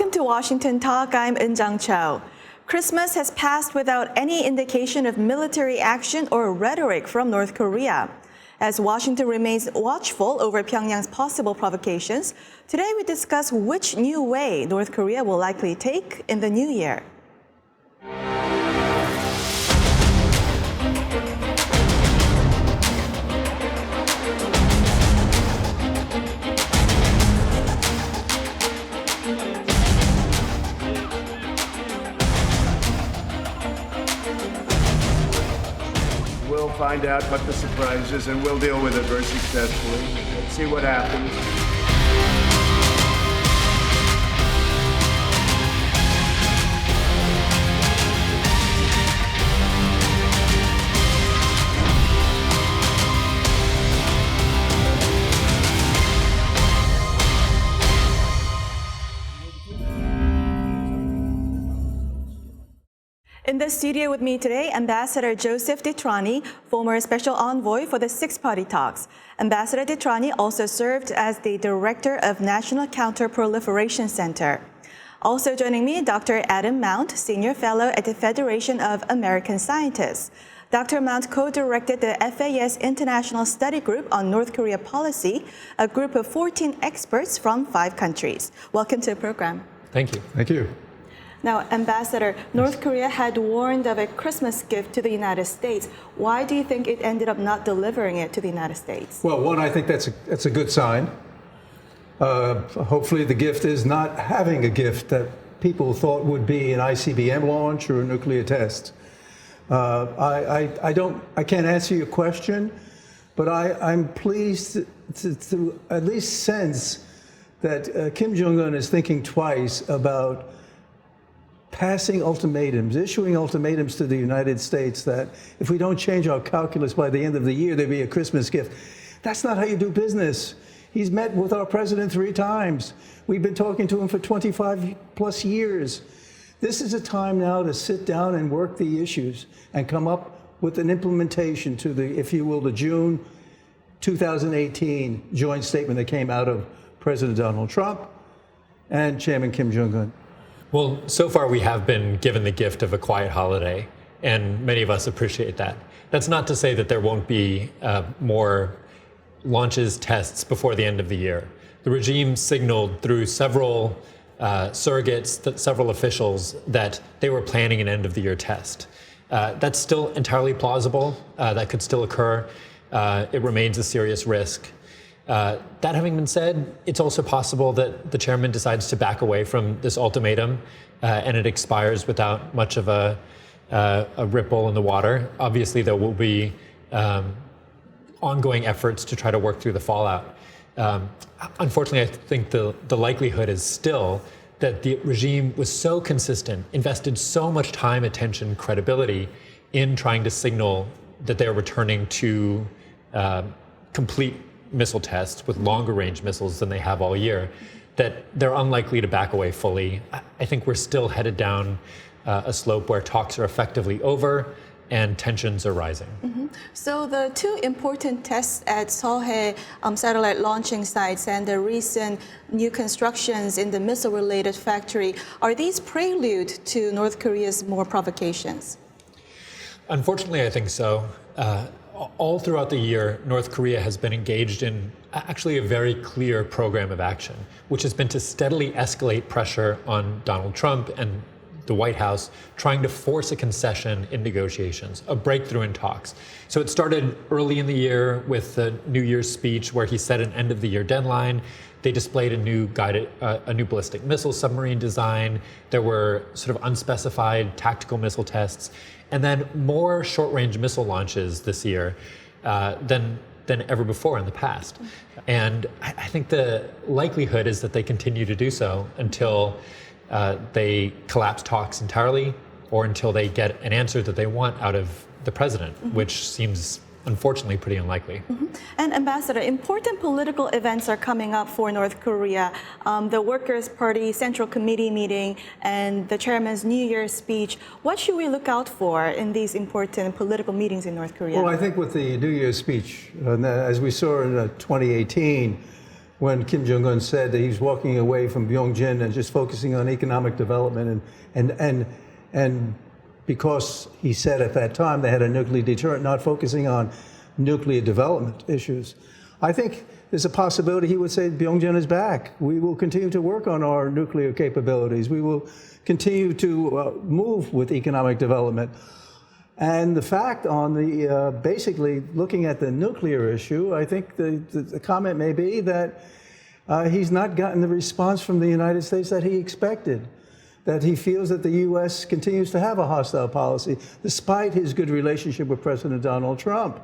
Welcome to Washington Talk. I'm In Jang Cho. Christmas has passed without any indication of military action or rhetoric from North Korea. As Washington remains watchful over Pyongyang's possible provocations, today we discuss which new way North Korea will likely take in the new year. We'll find out what the surprise is, and we'll deal with it very successfully. Let's see what happens. In the studio with me today, Ambassador Joseph DeTrani, former special envoy for the six-party talks. Ambassador DeTrani also served as the director of National Counter-Proliferation Center. Also joining me, Dr. Adam Mount, senior fellow at the Federation of American Scientists. Dr. Mount co-directed the FAS International Study Group on North Korea Policy, a group of 14 experts from 5 countries. Welcome to the program. Thank you. Thank you. Now, Ambassador, North Korea had warned of a Christmas gift to the United States. Why do you think it ended up not delivering it to the United States? Well, one, I think that's a good sign. Hopefully the gift is not having a gift that people thought would be an ICBM launch or a nuclear test. I can't answer your question, but I'm pleased to at least sense that Kim Jong-un is thinking twice about passing ultimatums, issuing ultimatums to the United States that if we don't change our calculus by the end of the year, there'll be a Christmas gift. That's not how you do business. He's met with our president 3 times. We've been talking to him for 25 plus years. This is a time now to sit down and work the issues and come up with an implementation to the, if you will, the June 2018 joint statement that came out of President Donald Trump and Chairman Kim Jong-un. Well, so far we have been given the gift of a quiet holiday, and many of us appreciate that. That's not to say that there won't be more launches, tests before the end of the year. The regime signaled through several surrogates, several officials, that they were planning an end-of-the-year test. That's still entirely plausible. That could still occur. It remains a serious risk. That having been said, it's also possible that the chairman decides to back away from this ultimatum and it expires without much of a ripple in the water. Obviously, there will be ongoing efforts to try to work through the fallout. Unfortunately, I think the likelihood is still that the regime was so consistent, invested so much time, attention, credibility in trying to signal that they're returning to complete missile tests with longer range missiles than they have all year, that they're unlikely to back away fully. I think we're still headed down a slope where talks are effectively over and tensions are rising. Mm-hmm. So the 2 important tests at Seohae satellite launching sites and the recent new constructions in the missile-related factory, are these prelude to North Korea's more provocations? Unfortunately, I think so. All throughout the year, North Korea has been engaged in actually a very clear program of action, which has been to steadily escalate pressure on Donald Trump and the White House, trying to force a concession in negotiations, a breakthrough in talks. So it started early in the year with the New Year's speech where he set an end-of-the-year deadline. They displayed a new ballistic missile submarine design. There were sort of unspecified tactical missile tests, and then more short-range missile launches this year than ever before in the past. And I think the likelihood is that they continue to do so until they collapse talks entirely or until they get an answer that they want out of the president, which seems unfortunately pretty unlikely. And Ambassador, important political events are coming up for North Korea. The Workers' Party Central Committee meeting and the chairman's New Year's speech. What should we look out for in these important political meetings in North Korea? Well, I think with the New Year's speech, as we saw in 2018, when Kim Jong-un said that he's walking away from Yongjin and just focusing on economic development and because he said at that time they had a nuclear deterrent, not focusing on nuclear development issues. I think there's a possibility he would say Pyongyang is back. We will continue to work on our nuclear capabilities. We will continue to move with economic development. And the fact on the basically looking at the nuclear issue, I think the comment may be that he's not gotten the response from the United States that he expected, that he feels that the U.S. continues to have a hostile policy despite his good relationship with President Donald Trump.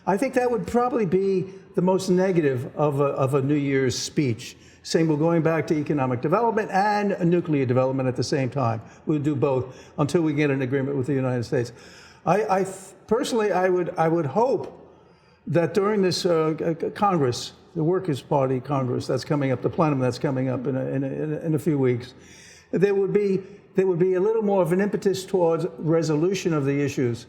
I think that would probably be the most negative of a New Year's speech, saying we're going back to economic development and nuclear development at the same time. We'll do both until we get an agreement with the United States. Personally, I would hope that during this Congress, the Workers' Party Congress that's coming up, the plenum that's coming up in a few weeks, there would be a little more of an impetus towards resolution of the issues.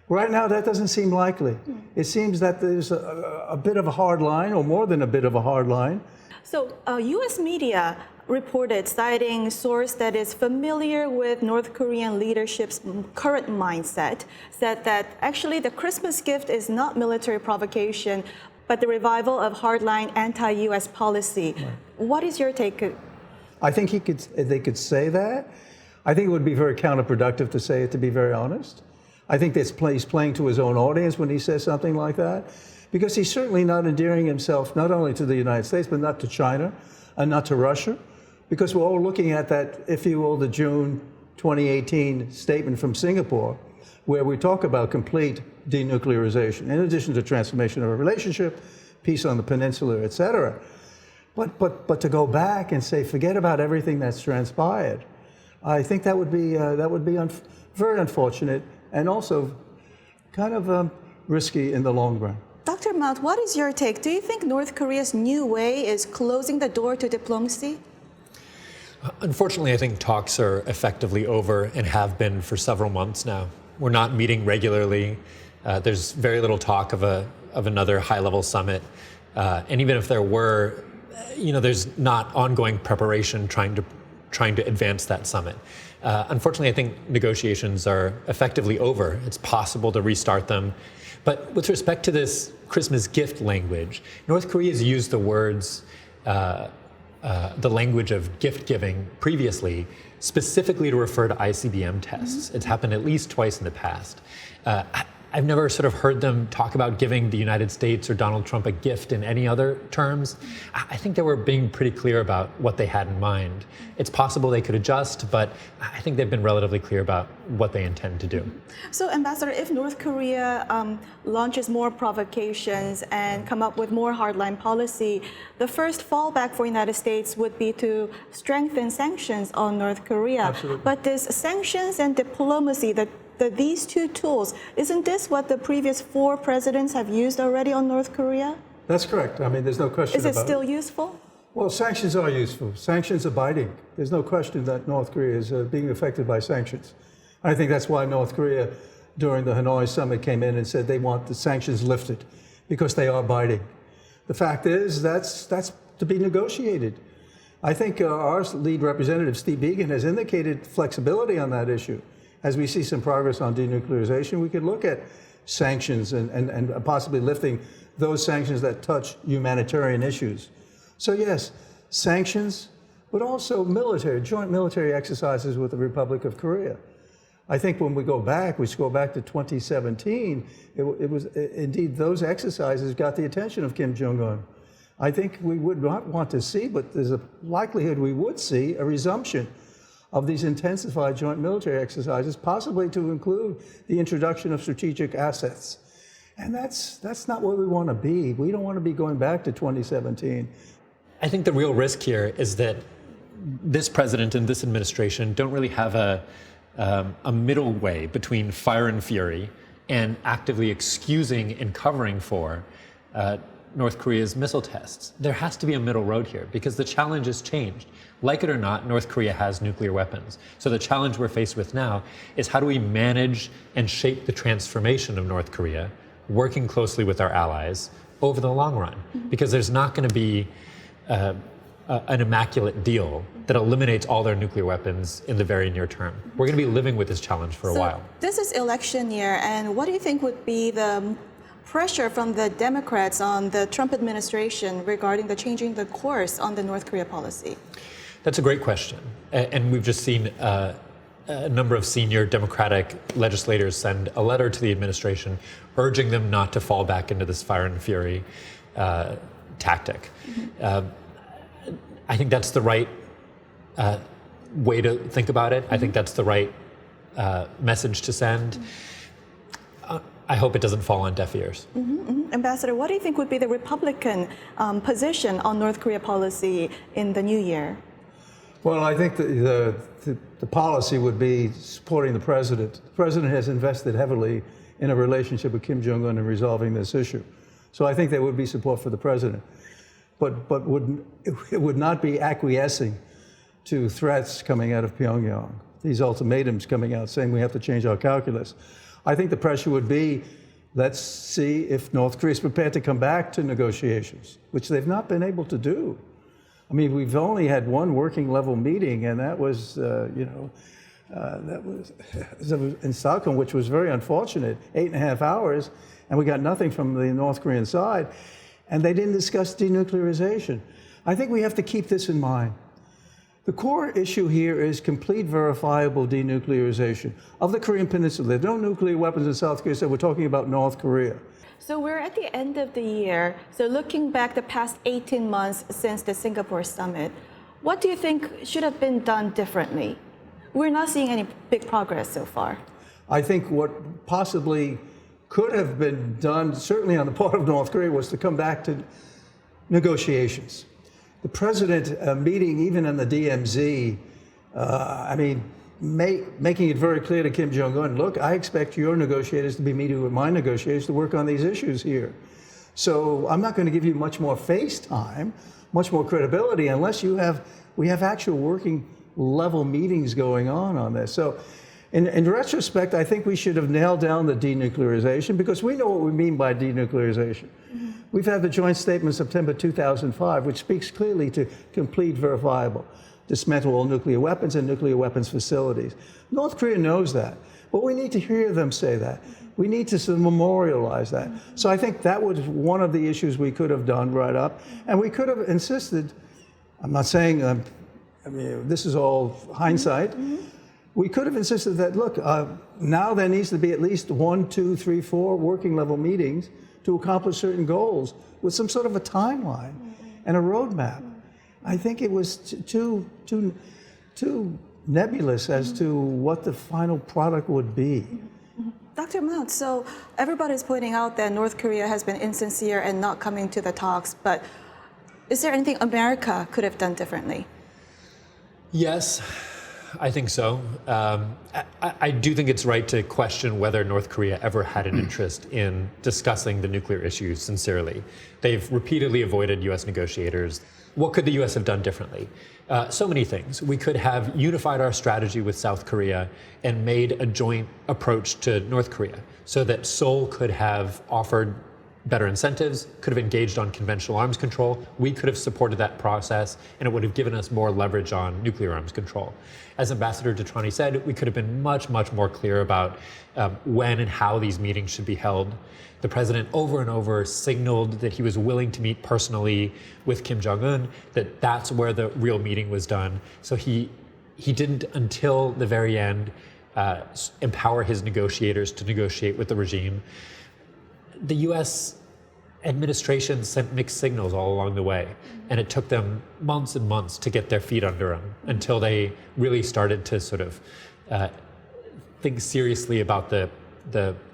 Right now, that doesn't seem likely. It seems that there's a bit of a hard line, or more than a bit of a hard line. So, U.S. media reported, citing a source that is familiar with North Korean leadership's current mindset, said that actually the Christmas gift is not military provocation, but the revival of hardline anti-U.S. policy. Right. What is your take? I think they could say that. I think it would be very counterproductive to say it, to be very honest. I think he's playing to his own audience when he says something like that, because he's certainly not endearing himself not only to the United States, but not to China and not to Russia, because we're all looking at that, if you will, the June 2018 statement from Singapore, where we talk about complete denuclearization, in addition to transformation of a relationship, peace on the peninsula, et cetera. But to go back and say, forget about everything that's transpired, I think that would be very unfortunate and also kind of risky in the long run. Dr. Mount, what is your take? Do you think North Korea's new way is closing the door to diplomacy? Unfortunately, I think talks are effectively over and have been for several months now. We're not meeting regularly. There's very little talk of another high-level summit. And even if there were, there's not ongoing preparation trying to advance that summit. Unfortunately, I think negotiations are effectively over. It's possible to restart them. But with respect to this Christmas gift language, North Korea has used the words, the language of gift giving previously, specifically to refer to ICBM tests. It's happened at least twice in the past. I've never sort of heard them talk about giving the United States or Donald Trump a gift in any other terms. I think they were being pretty clear about what they had in mind. It's possible they could adjust, but I think they've been relatively clear about what they intend to do. So, Ambassador, if North Korea launches more provocations and come up with more hardline policy, the first fallback for the United States would be to strengthen sanctions on North Korea. Absolutely. But this sanctions and diplomacy, these two tools, isn't this what the previous 4 presidents have used already on North Korea? That's correct. I mean, there's no question about it. Is it still useful? Well, sanctions are useful. Sanctions are binding. There's no question that North Korea is being affected by sanctions. I think that's why North Korea, during the Hanoi summit, came in and said they want the sanctions lifted, because they are binding. The fact is, that's to be negotiated. I think our lead representative, Steve Biegun, has indicated flexibility on that issue. As we see some progress on denuclearization, we could look at sanctions and possibly lifting those sanctions that touch humanitarian issues. So yes, sanctions, but also joint military exercises with the Republic of Korea. I think when we go back to 2017, it was indeed those exercises got the attention of Kim Jong-un. I think we would not want to see, but there's a likelihood we would see a resumption of these intensified joint military exercises, possibly to include the introduction of strategic assets. And that's not where we want to be. We don't want to be going back to 2017. I think the real risk here is that this president and this administration don't really have a middle way between fire and fury and actively excusing and covering for North Korea's missile tests. There has to be a middle road here, because the challenge has changed. Like it or not, North Korea has nuclear weapons. So the challenge we're faced with now is, how do we manage and shape the transformation of North Korea, working closely with our allies over the long run? Because there's not going to be an immaculate deal that eliminates all their nuclear weapons in the very near term. We're going to be living with this challenge for a while. This is election year, and what do you think would be the pressure from the Democrats on the Trump administration regarding the changing the course on the North Korea policy? That's a great question. And we've just seen a number of senior Democratic legislators send a letter to the administration urging them not to fall back into this fire and fury tactic. I think that's the right way to think about it. I think that's the right message to send. I hope it doesn't fall on deaf ears. Ambassador, what do you think would be the Republican position on North Korea policy in the new year? Well, I think the policy would be supporting the president. The president has invested heavily in a relationship with Kim Jong-un in resolving this issue. So I think there would be support for the president. But it would not be acquiescing to threats coming out of Pyongyang, these ultimatums coming out saying we have to change our calculus. I think the pressure would be, let's see if North Korea is prepared to come back to negotiations, which they've not been able to do. I mean, we've only had one working level meeting, and that was, that was in Stockholm, which was very unfortunate, 8.5 hours, and we got nothing from the North Korean side. And they didn't discuss denuclearization. I think we have to keep this in mind. The core issue here is complete verifiable denuclearization of the Korean Peninsula. There are no nuclear weapons in South Korea, so we're talking about North Korea. So we're at the end of the year. So looking back the past 18 months since the Singapore summit, what do you think should have been done differently? We're not seeing any big progress so far. I think what possibly could have been done, certainly on the part of North Korea, was to come back to negotiations. The president meeting even in the DMZ, making it very clear to Kim Jong-un, look, I expect your negotiators to be meeting with my negotiators to work on these issues here. So I'm not going to give you much more face time, much more credibility, unless we have actual working level meetings going on this. So in retrospect, I think we should have nailed down the denuclearization, because we know what we mean by denuclearization. We've had the joint statement September 2005, which speaks clearly to complete verifiable, dismantle all nuclear weapons and nuclear weapons facilities. North Korea knows that, but we need to hear them say that. We need to sort of memorialize that. So I think that was one of the issues we could have done right up, and we could have insisted, I'm not saying, this is all hindsight, we could have insisted that, look, now there needs to be at least 1, 2, 3, 4 working level meetings to accomplish certain goals with some sort of a timeline and a roadmap. I think it was too nebulous as to what the final product would be. Dr. Mount, so everybody's pointing out that North Korea has been insincere and not coming to the talks, but is there anything America could have done differently? Yes, I think so. I do think it's right to question whether North Korea ever had an interest in discussing the nuclear issue sincerely. They've repeatedly avoided U.S. negotiators. What could the U.S. have done differently? So many things. We could have unified our strategy with South Korea and made a joint approach to North Korea so that Seoul could have offered better incentives, could have engaged on conventional arms control. We could have supported that process, and it would have given us more leverage on nuclear arms control. As Ambassador DeTrani said, we could have been much, much more clear about when and how these meetings should be held. The president over and over signaled that he was willing to meet personally with Kim Jong-un, that that's where the real meeting was done. So he didn't, until the very end, empower his negotiators to negotiate with the regime. The U.S. administration sent mixed signals all along the way, and it took them months and months to get their feet under them until they really started to sort of think seriously about the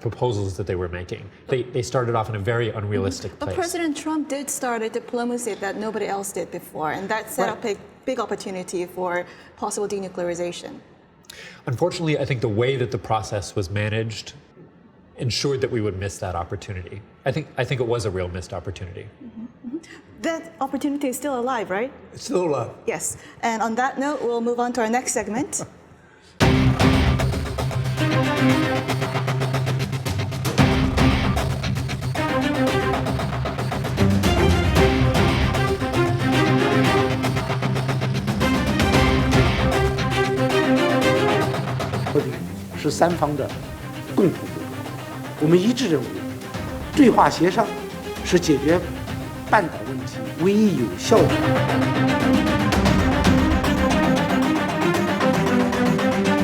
proposals that they were making. They started off in a very unrealistic place. But President Trump did start a diplomacy that nobody else did before, and that set up a big opportunity for possible denuclearization. Unfortunately, I think the way that the process was managed ensured that we would miss that opportunity. I think it was a real missed opportunity. That opportunity is still alive, right? It's still alive. Yes. And on that note, we'll move on to our next segment. 是三方的共同目标。我们一致认为，对话协商是解决半岛问题唯一有效的。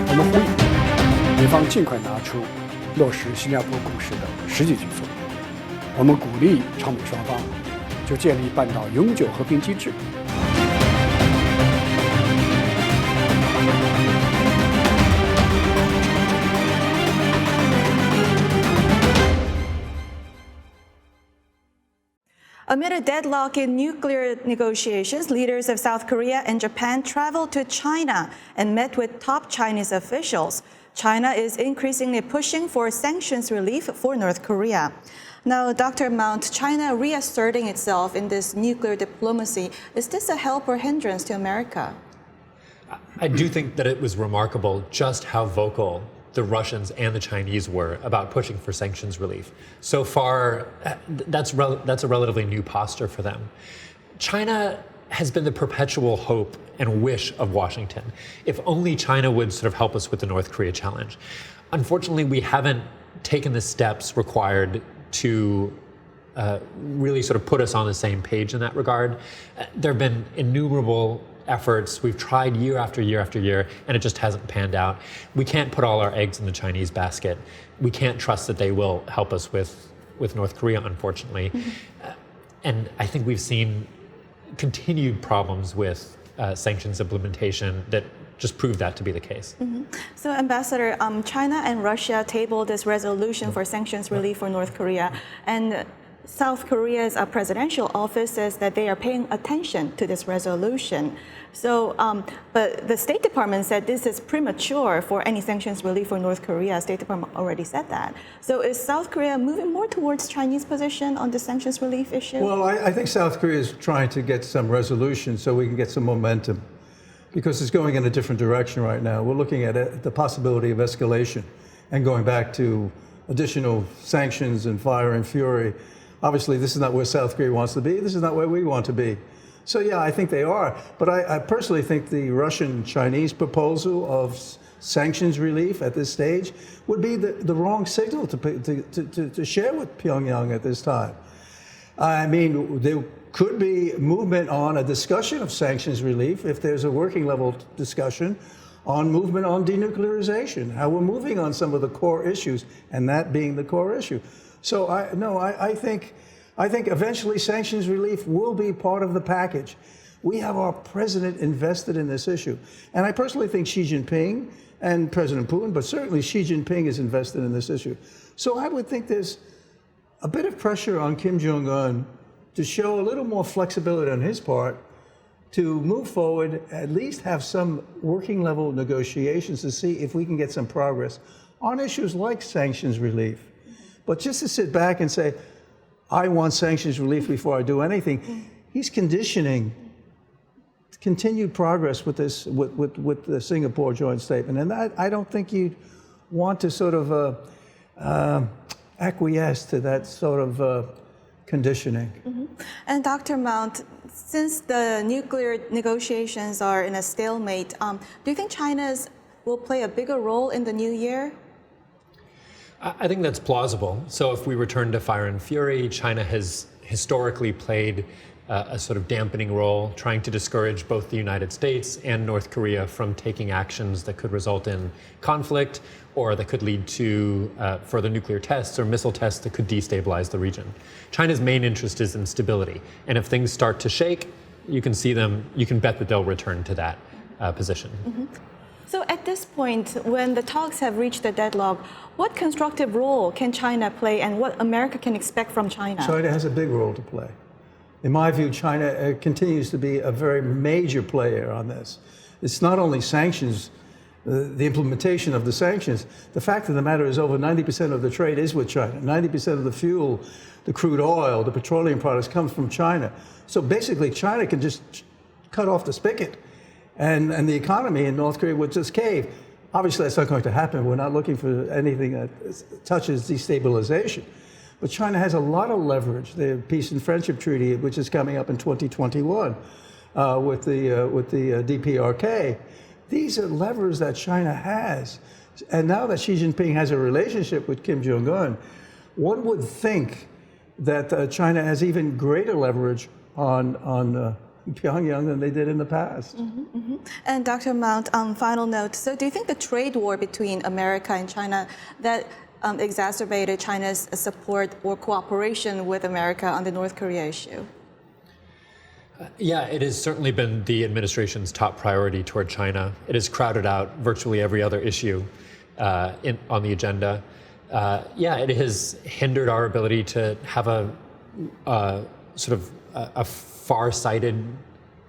我们呼吁美方尽快拿出落实新加坡共识的实际举措。我们鼓励朝美双方就建立半岛永久和平机制。Amid a deadlock in nuclear negotiations, leaders of South Korea and Japan traveled to China and met with top Chinese officials. China is increasingly pushing for sanctions relief for North Korea. Now, Dr. Mount, China reasserting itself in this nuclear diplomacy, is this a help or hindrance to America? I do think that it was remarkable just how vocal the Russians and the Chinese were about pushing for sanctions relief. So far, that's a relatively new posture for them. China has been the perpetual hope and wish of Washington. If only China would sort of help us with the North Korea challenge. Unfortunately, we haven't taken the steps required to really sort of put us on the same page in that regard. There have been innumerable efforts. We've tried year after year after year, and it just hasn't panned out. We can't put all our eggs in the Chinese basket. We can't trust that they will help us with North Korea, unfortunately. And I think we've seen continued problems with sanctions implementation that just prove that to be the case. So, Ambassador, China and Russia tabled this resolution for sanctions relief for North Korea, and South Korea's presidential office says that they are paying attention to this resolution. So, but the State Department said this is premature for any sanctions relief for North Korea. State Department already said that. So is South Korea moving more towards Chinese position on the sanctions relief issue? Well, I think South Korea is trying to get some resolution so we can get some momentum, because it's going in a different direction right now. We're looking at the possibility of escalation and going back to additional sanctions and fire and fury. Obviously, this is not where South Korea wants to be. This is not where we want to be. So, yeah, I think they are. But I personally think the Russian-Chinese proposal of sanctions relief at this stage would be the wrong signal to share with Pyongyang at this time. I mean, there could be movement on a discussion of sanctions relief if there's a working level discussion on movement on denuclearization, how we're moving on some of the core issues, and that being the core issue. So I think eventually sanctions relief will be part of the package. We have our president invested in this issue. And I personally think Xi Jinping and President Putin, but certainly Xi Jinping is invested in this issue. So I would think there's a bit of pressure on Kim Jong-un to show a little more flexibility on his part to move forward, at least have some working level negotiations to see if we can get some progress on issues like sanctions relief. But just to sit back and say, I want sanctions relief before I do anything, he's conditioning continued progress with this, with the Singapore joint statement. And I don't think you'd want to sort of acquiesce to that sort of conditioning. And Dr. Mount, since the nuclear negotiations are in a stalemate, do you think China will play a bigger role in the new year? I think that's plausible. So if we return to fire and fury, China has historically played a sort of dampening role, trying to discourage both the United States and North Korea from taking actions that could result in conflict or that could lead to further nuclear tests or missile tests that could destabilize the region. China's main interest is in stability. And if things start to shake, you can bet that they'll return to that position. So at this point, when the talks have reached a deadlock, what constructive role can China play and what America can expect from China? China has a big role to play. In my view, China continues to be a very major player on this. It's not only sanctions, the implementation of the sanctions. The fact of the matter is over 90% of the trade is with China. 90% of the fuel, the crude oil, the petroleum products comes from China. So basically, China can just cut off the spigot and the economy in North Korea would just cave. Obviously, that's not going to happen. We're not looking for anything that touches destabilization. But China has a lot of leverage. The Peace and Friendship Treaty, which is coming up in 2021 with the DPRK. These are levers that China has. And now that Xi Jinping has a relationship with Kim Jong-un, one would think that China has even greater leverage on Pyongyang than they did in the past. And Dr. Mount, on final note, so do you think the trade war between America and China that exacerbated China's support or cooperation with America on the North Korea issue? Yeah, it has certainly been the administration's top priority toward China. It has crowded out virtually every other issue on the agenda. It has hindered our ability to have a far-sighted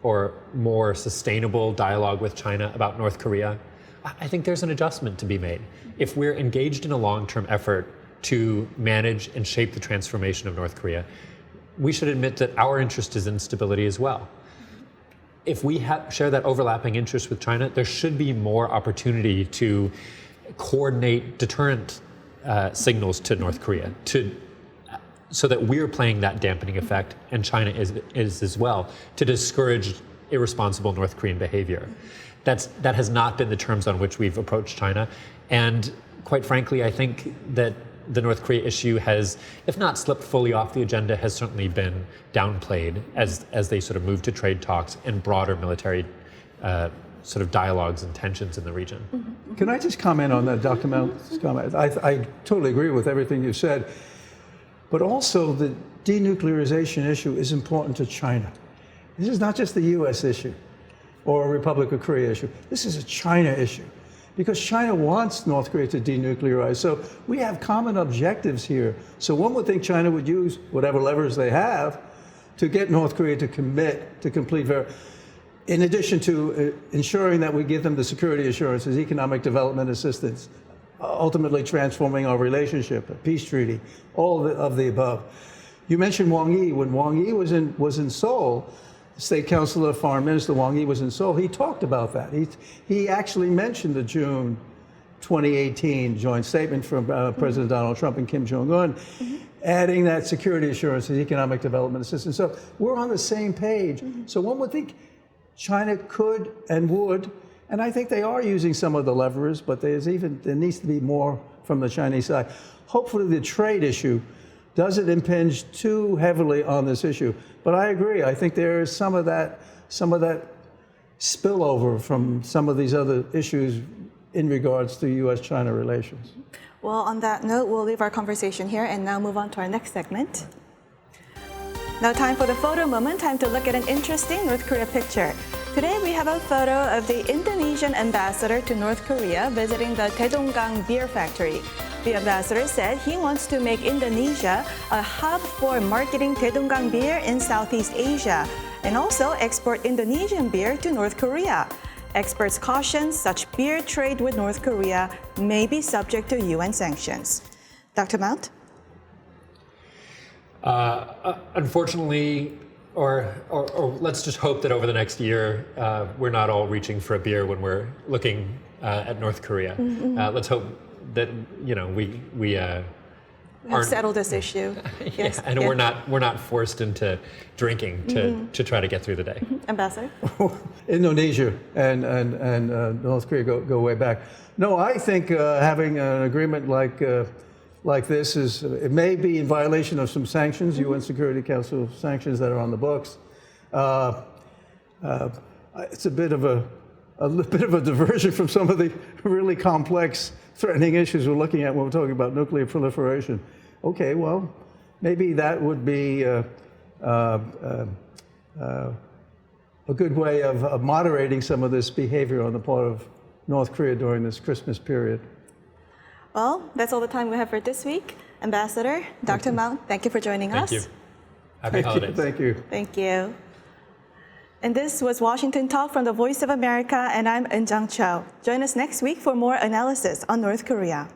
or more sustainable dialogue with China about North Korea. I think there's an adjustment to be made. If we're engaged in a long-term effort to manage and shape the transformation of North Korea, we should admit that our interest is in stability as well. If we share that overlapping interest with China, there should be more opportunity to coordinate deterrent signals to North Korea so that we're playing that dampening effect, and China is as well, to discourage irresponsible North Korean behavior. That has not been the terms on which we've approached China. And quite frankly, I think that the North Korea issue has, if not slipped fully off the agenda, has certainly been downplayed as they sort of move to trade talks and broader military dialogues and tensions in the region. Can I just comment on that, Dr. Mount's comment? I totally agree with everything you said. But also the denuclearization issue is important to China. This is not just the US issue or a Republic of Korea issue. This is a China issue because China wants North Korea to denuclearize. So we have common objectives here. So one would think China would use whatever levers they have to get North Korea to commit to complete in addition to ensuring that we give them the security assurances, economic development assistance, ultimately transforming our relationship, a peace treaty, all of the above. You mentioned Wang Yi. When Wang Yi was in Seoul, State Councilor, Foreign Minister Wang Yi was in Seoul, he talked about that. He actually mentioned the June 2018 joint statement from President Donald Trump and Kim Jong-un, adding that security assurances, economic development assistance. So we're on the same page. So one would think China could and would, and I think they are using some of the levers, but there needs to be more from the Chinese side. Hopefully the trade issue doesn't impinge too heavily on this issue. But I agree, I think there is some of that spillover from some of these other issues in regards to US-China relations. Well, on that note, we'll leave our conversation here and now move on to our next segment. Now time for the photo moment, time to look at an interesting North Korea picture. Today we have a photo of the Indonesian ambassador to North Korea visiting the Taedonggang beer factory. The ambassador said he wants to make Indonesia a hub for marketing Taedonggang beer in Southeast Asia and also export Indonesian beer to North Korea. Experts caution such beer trade with North Korea may be subject to UN sanctions. Dr. Mount? Unfortunately, or let's just hope that over the next year, we're not all reaching for a beer when we're looking at North Korea. Let's hope that we have settled this issue. Yes, and we're not forced into drinking to try to get through the day. Ambassador? Indonesia and North Korea go way back. No, I think having an agreement like this it may be in violation of some sanctions, UN Security Council sanctions that are on the books. It's a bit of a diversion from some of the really complex, threatening issues we're looking at when we're talking about nuclear proliferation. Okay, well, maybe that would be a good way of moderating some of this behavior on the part of North Korea during this Christmas period. Well, that's all the time we have for this week. Ambassador, Dr. Mount, thank you for joining us. Thank you. Happy holidays. Thank you. Thank you. And this was Washington Talk from the Voice of America, and I'm Eun Jang Cho. Join us next week for more analysis on North Korea.